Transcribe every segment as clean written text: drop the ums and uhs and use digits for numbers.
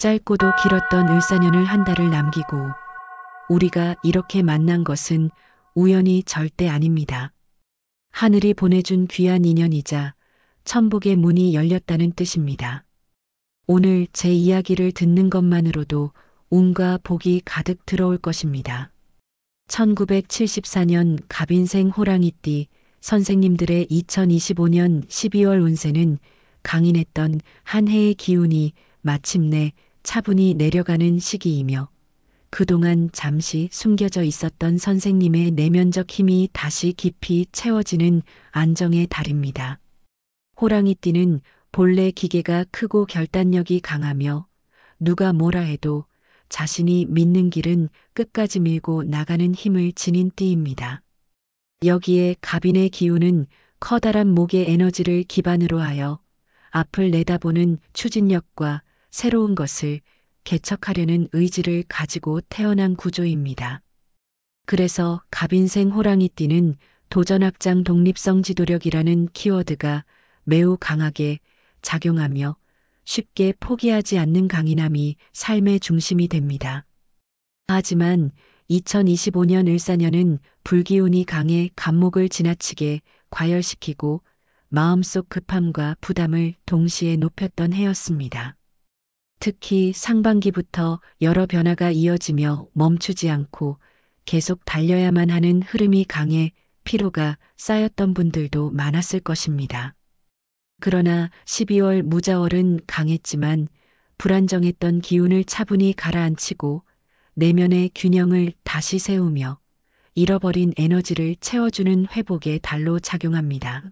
짧고도 길었던 을사년을 한 달을 남기고 우리가 이렇게 만난 것은 우연이 절대 아닙니다. 하늘이 보내준 귀한 인연이자 천복의 문이 열렸다는 뜻입니다. 오늘 제 이야기를 듣는 것만으로도 운과 복이 가득 들어올 것입니다. 1974년 갑인생 호랑이띠 선생님들의 2025년 12월 운세는 강인했던 한 해의 기운이 마침내 차분히 내려가는 시기이며 그동안 잠시 숨겨져 있었던 선생님의 내면적 힘이 다시 깊이 채워지는 안정의 달입니다. 호랑이띠는 본래 기계가 크고 결단력이 강하며 누가 뭐라 해도 자신이 믿는 길은 끝까지 밀고 나가는 힘을 지닌 띠입니다. 여기에 갑인의 기운은 커다란 목의 에너지를 기반으로 하여 앞을 내다보는 추진력과 새로운 것을 개척하려는 의지를 가지고 태어난 구조입니다. 그래서 갑인생 호랑이띠는 도전확장 독립성 지도력이라는 키워드가 매우 강하게 작용하며 쉽게 포기하지 않는 강인함이 삶의 중심이 됩니다. 하지만 2025년 을사년은 불기운이 강해 간목을 지나치게 과열시키고 마음속 급함과 부담을 동시에 높였던 해였습니다. 특히 상반기부터 여러 변화가 이어지며 멈추지 않고 계속 달려야만 하는 흐름이 강해 피로가 쌓였던 분들도 많았을 것입니다. 그러나 12월 무자월은 강했지만 불안정했던 기운을 차분히 가라앉히고 내면의 균형을 다시 세우며 잃어버린 에너지를 채워주는 회복의 달로 작용합니다.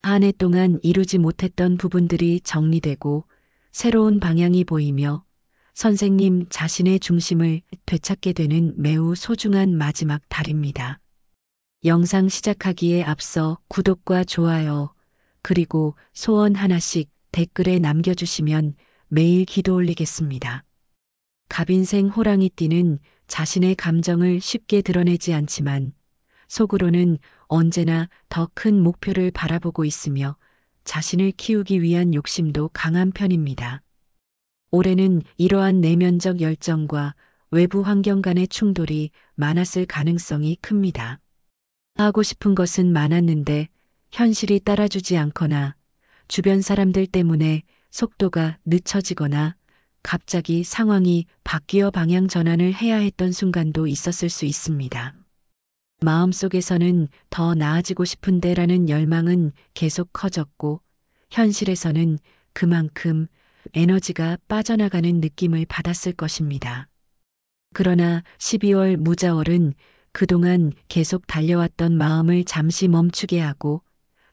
한 해 동안 이루지 못했던 부분들이 정리되고 새로운 방향이 보이며 선생님 자신의 중심을 되찾게 되는 매우 소중한 마지막 달입니다. 영상 시작하기에 앞서 구독과 좋아요 그리고 소원 하나씩 댓글에 남겨주시면 매일 기도 올리겠습니다. 갑인생 호랑이띠는 자신의 감정을 쉽게 드러내지 않지만 속으로는 언제나 더 큰 목표를 바라보고 있으며 자신을 키우기 위한 욕심도 강한 편입니다. 올해는 이러한 내면적 열정과 외부 환경 간의 충돌이 많았을 가능성이 큽니다. 하고 싶은 것은 많았는데 현실이 따라주지 않거나 주변 사람들 때문에 속도가 늦춰지거나 갑자기 상황이 바뀌어 방향 전환을 해야 했던 순간도 있었을 수 있습니다. 마음속에서는 더 나아지고 싶은데라는 열망은 계속 커졌고 현실에서는 그만큼 에너지가 빠져나가는 느낌을 받았을 것입니다. 그러나 12월 무자월은 그동안 계속 달려왔던 마음을 잠시 멈추게 하고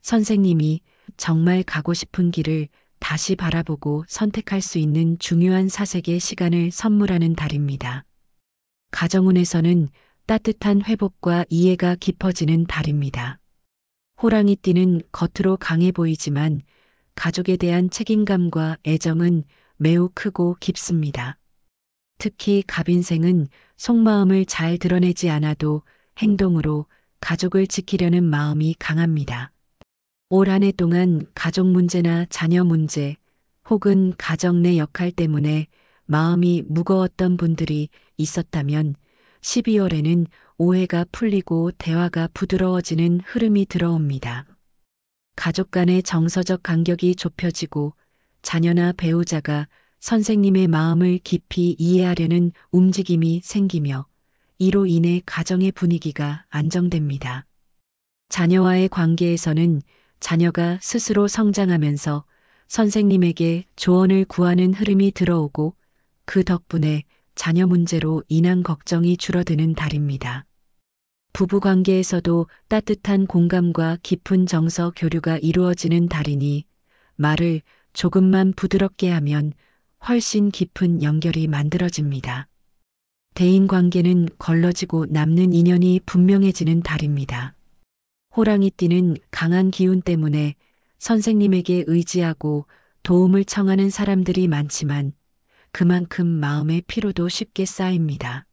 선생님이 정말 가고 싶은 길을 다시 바라보고 선택할 수 있는 중요한 사색의 시간을 선물하는 달입니다. 가정운에서는 따뜻한 회복과 이해가 깊어지는 달입니다. 호랑이띠는 겉으로 강해 보이지만 가족에 대한 책임감과 애정은 매우 크고 깊습니다. 특히 갑인생은 속마음을 잘 드러내지 않아도 행동으로 가족을 지키려는 마음이 강합니다. 올 한 해 동안 가족 문제나 자녀 문제 혹은 가정 내 역할 때문에 마음이 무거웠던 분들이 있었다면 12월에는 오해가 풀리고 대화가 부드러워지는 흐름이 들어옵니다. 가족 간의 정서적 간격이 좁혀지고 자녀나 배우자가 선생님의 마음을 깊이 이해하려는 움직임이 생기며 이로 인해 가정의 분위기가 안정됩니다. 자녀와의 관계에서는 자녀가 스스로 성장하면서 선생님에게 조언을 구하는 흐름이 들어오고 그 덕분에 자녀 문제로 인한 걱정이 줄어드는 달입니다. 부부관계에서도 따뜻한 공감과 깊은 정서 교류가 이루어지는 달이니 말을 조금만 부드럽게 하면 훨씬 깊은 연결이 만들어집니다. 대인관계는 걸러지고 남는 인연이 분명해지는 달입니다. 호랑이띠는 강한 기운 때문에 선생님에게 의지하고 도움을 청하는 사람들이 많지만 그만큼 마음의 피로도 쉽게 쌓입니다.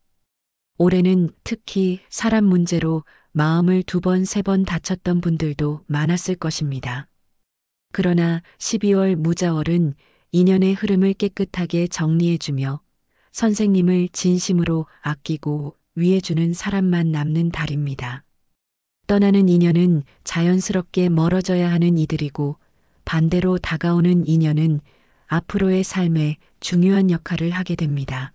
올해는 특히 사람 문제로 마음을 2번, 3번 다쳤던 분들도 많았을 것입니다. 그러나 12월 무자월은 인연의 흐름을 깨끗하게 정리해주며 선생님을 진심으로 아끼고 위해주는 사람만 남는 달입니다. 떠나는 인연은 자연스럽게 멀어져야 하는 이들이고 반대로 다가오는 인연은 앞으로의 삶에 중요한 역할을 하게 됩니다.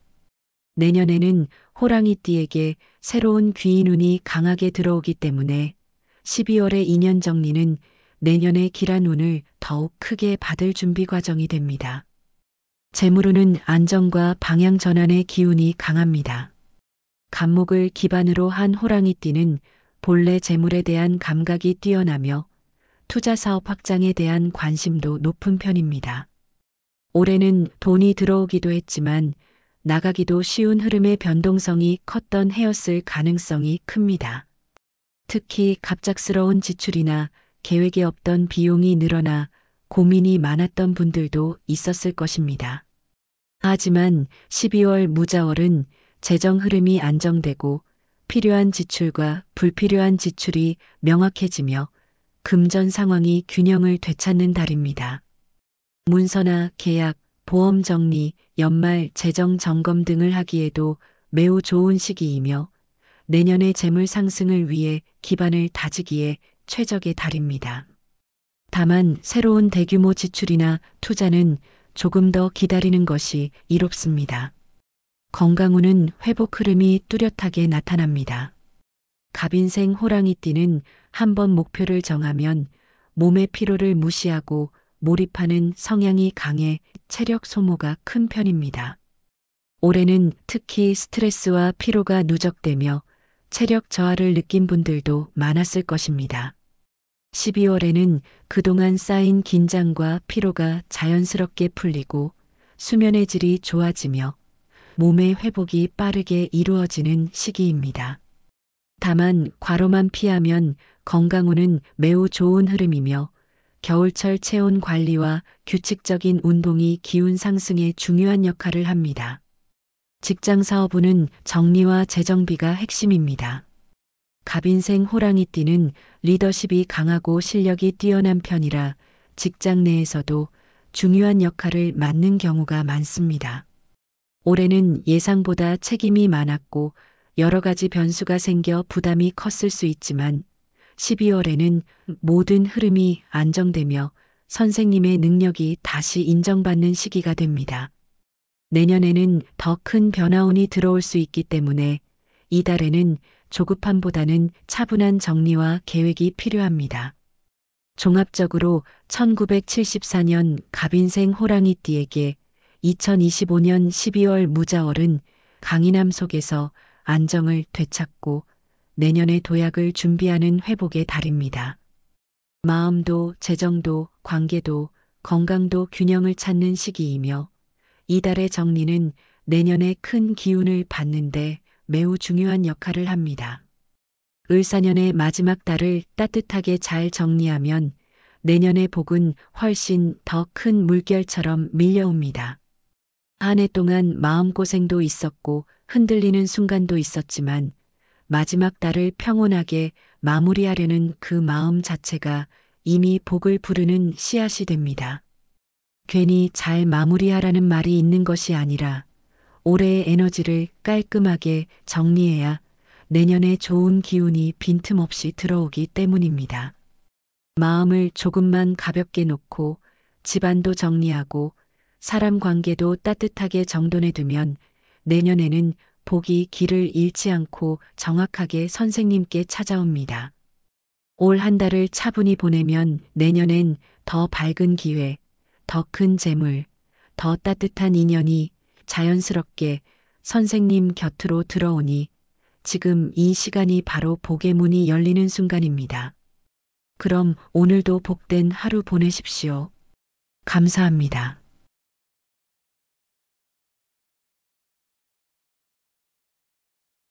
내년에는 호랑이띠에게 새로운 귀인운이 강하게 들어오기 때문에 12월의 인연 정리는 내년의 길한 운을 더욱 크게 받을 준비 과정이 됩니다. 재물운은 안정과 방향 전환의 기운이 강합니다. 간목을 기반으로 한 호랑이띠는 본래 재물에 대한 감각이 뛰어나며 투자 사업 확장에 대한 관심도 높은 편입니다. 올해는 돈이 들어오기도 했지만 나가기도 쉬운 흐름의 변동성이 컸던 해였을 가능성이 큽니다. 특히 갑작스러운 지출이나 계획에 없던 비용이 늘어나 고민이 많았던 분들도 있었을 것입니다. 하지만 12월 무자월은 재정 흐름이 안정되고 필요한 지출과 불필요한 지출이 명확해지며 금전 상황이 균형을 되찾는 달입니다. 문서나 계약, 보험 정리, 연말 재정 점검 등을 하기에도 매우 좋은 시기이며 내년의 재물 상승을 위해 기반을 다지기에 최적의 달입니다. 다만 새로운 대규모 지출이나 투자는 조금 더 기다리는 것이 이롭습니다. 건강운은 회복 흐름이 뚜렷하게 나타납니다. 갑인생 호랑이띠는 한번 목표를 정하면 몸의 피로를 무시하고 몰입하는 성향이 강해 체력 소모가 큰 편입니다. 올해는 특히 스트레스와 피로가 누적되며 체력 저하를 느낀 분들도 많았을 것입니다. 12월에는 그동안 쌓인 긴장과 피로가 자연스럽게 풀리고 수면의 질이 좋아지며 몸의 회복이 빠르게 이루어지는 시기입니다. 다만 과로만 피하면 건강운은 매우 좋은 흐름이며 겨울철 체온 관리와 규칙적인 운동이 기운 상승에 중요한 역할을 합니다. 직장 사업운은 정리와 재정비가 핵심입니다. 갑인생 호랑이띠는 리더십이 강하고 실력이 뛰어난 편이라 직장 내에서도 중요한 역할을 맡는 경우가 많습니다. 올해는 예상보다 책임이 많았고 여러 가지 변수가 생겨 부담이 컸을 수 있지만 12월에는 모든 흐름이 안정되며 선생님의 능력이 다시 인정받는 시기가 됩니다. 내년에는 더 큰 변화운이 들어올 수 있기 때문에 이달에는 조급함보다는 차분한 정리와 계획이 필요합니다. 종합적으로 1974년 갑인생 호랑이띠에게 2025년 12월 무자월은 강인함 속에서 안정을 되찾고 내년의 도약을 준비하는 회복의 달입니다. 마음도 재정도 관계도 건강도 균형을 찾는 시기이며 이달의 정리는 내년의 큰 기운을 받는데 매우 중요한 역할을 합니다. 을사년의 마지막 달을 따뜻하게 잘 정리하면 내년의 복은 훨씬 더 큰 물결처럼 밀려옵니다. 한 해 동안 마음고생도 있었고 흔들리는 순간도 있었지만 마지막 달을 평온하게 마무리하려는 그 마음 자체가 이미 복을 부르는 씨앗이 됩니다. 괜히 잘 마무리하라는 말이 있는 것이 아니라 올해의 에너지를 깔끔하게 정리해야 내년에 좋은 기운이 빈틈없이 들어오기 때문입니다. 마음을 조금만 가볍게 놓고 집안도 정리하고 사람 관계도 따뜻하게 정돈해 두면 내년에는 복이 길을 잃지 않고 정확하게 선생님께 찾아옵니다. 올 한 달을 차분히 보내면 내년엔 더 밝은 기회, 더 큰 재물, 더 따뜻한 인연이 자연스럽게 선생님 곁으로 들어오니 지금 이 시간이 바로 복의 문이 열리는 순간입니다. 그럼 오늘도 복된 하루 보내십시오. 감사합니다.